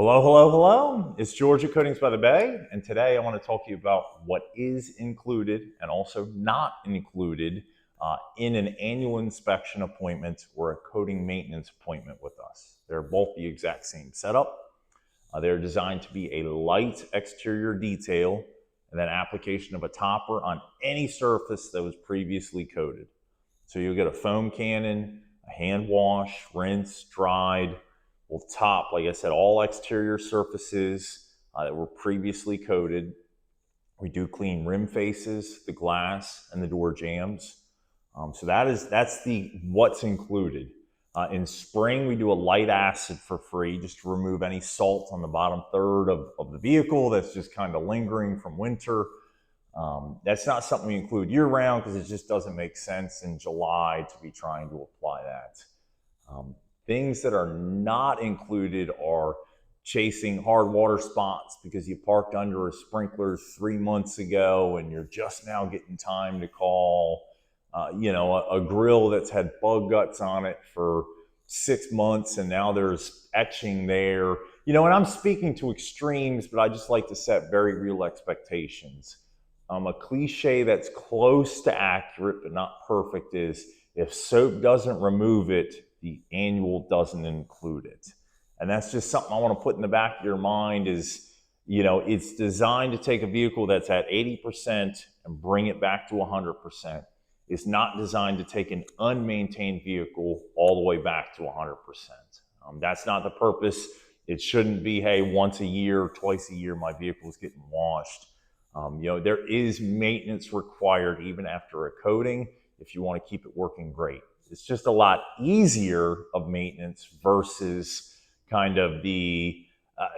Hello, hello, hello. It's Georgia Coatings by the Bay, and today I want to talk to you about what is included and also not included in an annual inspection appointment or a coating maintenance appointment with us. They're both the exact same setup. They're designed to be a light exterior detail and then application of a topper on any surface that was previously coated. So you'll get a foam cannon, a hand wash, rinse, dried. We'll top, like I said, all exterior surfaces that were previously coated. We do clean rim faces, the glass, and the door jambs. So that's the what's included. In spring, we do a light acid for free, just to remove any salt on the bottom third of the vehicle that's just kind of lingering from winter. That's not something we include year round because it just doesn't make sense in July to be trying to apply that. Things that are not included are chasing hard water spots because you parked under a sprinkler 3 months ago and you're just now getting time to call. A grill that's had bug guts on it for 6 months and now there's etching there. And I'm speaking to extremes, but I just like to set very real expectations. A cliche that's close to accurate but not perfect is if soap doesn't remove it, the annual doesn't include it. And that's just something I want to put in the back of your mind is, it's designed to take a vehicle that's at 80% and bring it back to 100%. It's not designed to take an unmaintained vehicle all the way back to 100%. That's not the purpose. It shouldn't be, hey, once a year, twice a year, my vehicle is getting washed. There is maintenance required even after a coating if you want to keep it working great. It's just a lot easier of maintenance versus kind of the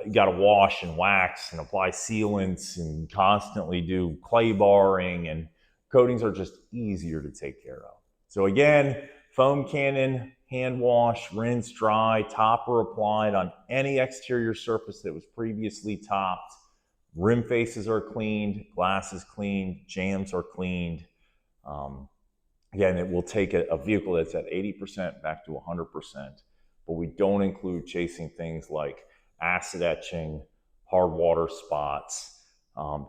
you got to wash and wax and apply sealants and constantly do clay barring, and coatings are just easier to take care of. So again, foam cannon, hand wash, rinse, dry, topper applied on any exterior surface that was previously topped. Rim faces are cleaned, glass is cleaned, jambs are cleaned. Again, it will take a vehicle that's at 80% back to 100%, but we don't include chasing things like acid etching, hard water spots,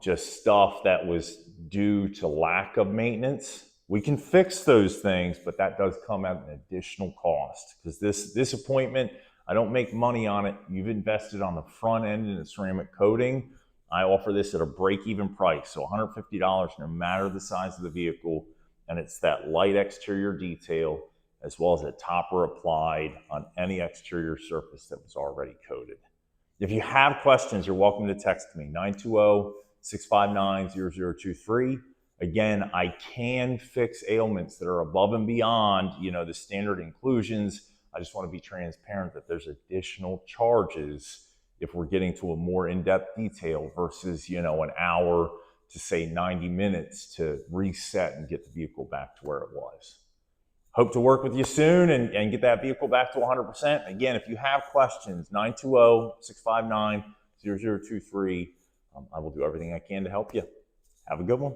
just stuff that was due to lack of maintenance. We can fix those things, but that does come at an additional cost because this appointment, I don't make money on it. You've invested on the front end in a ceramic coating. I offer this at a break-even price, so $150 no matter the size of the vehicle, and it's that light exterior detail as well as a topper applied on any exterior surface that was already coated. If you have questions, you're welcome to text me, 920-659-0023. Again, I can fix ailments that are above and beyond, the standard inclusions. I just want to be transparent that there's additional charges if we're getting to a more in-depth detail versus, an hour to say 90 minutes to reset and get the vehicle back to where it was. Hope to work with you soon and get that vehicle back to 100%. Again, if you have questions, 920-659-0023. I will do everything I can to help you. Have a good one.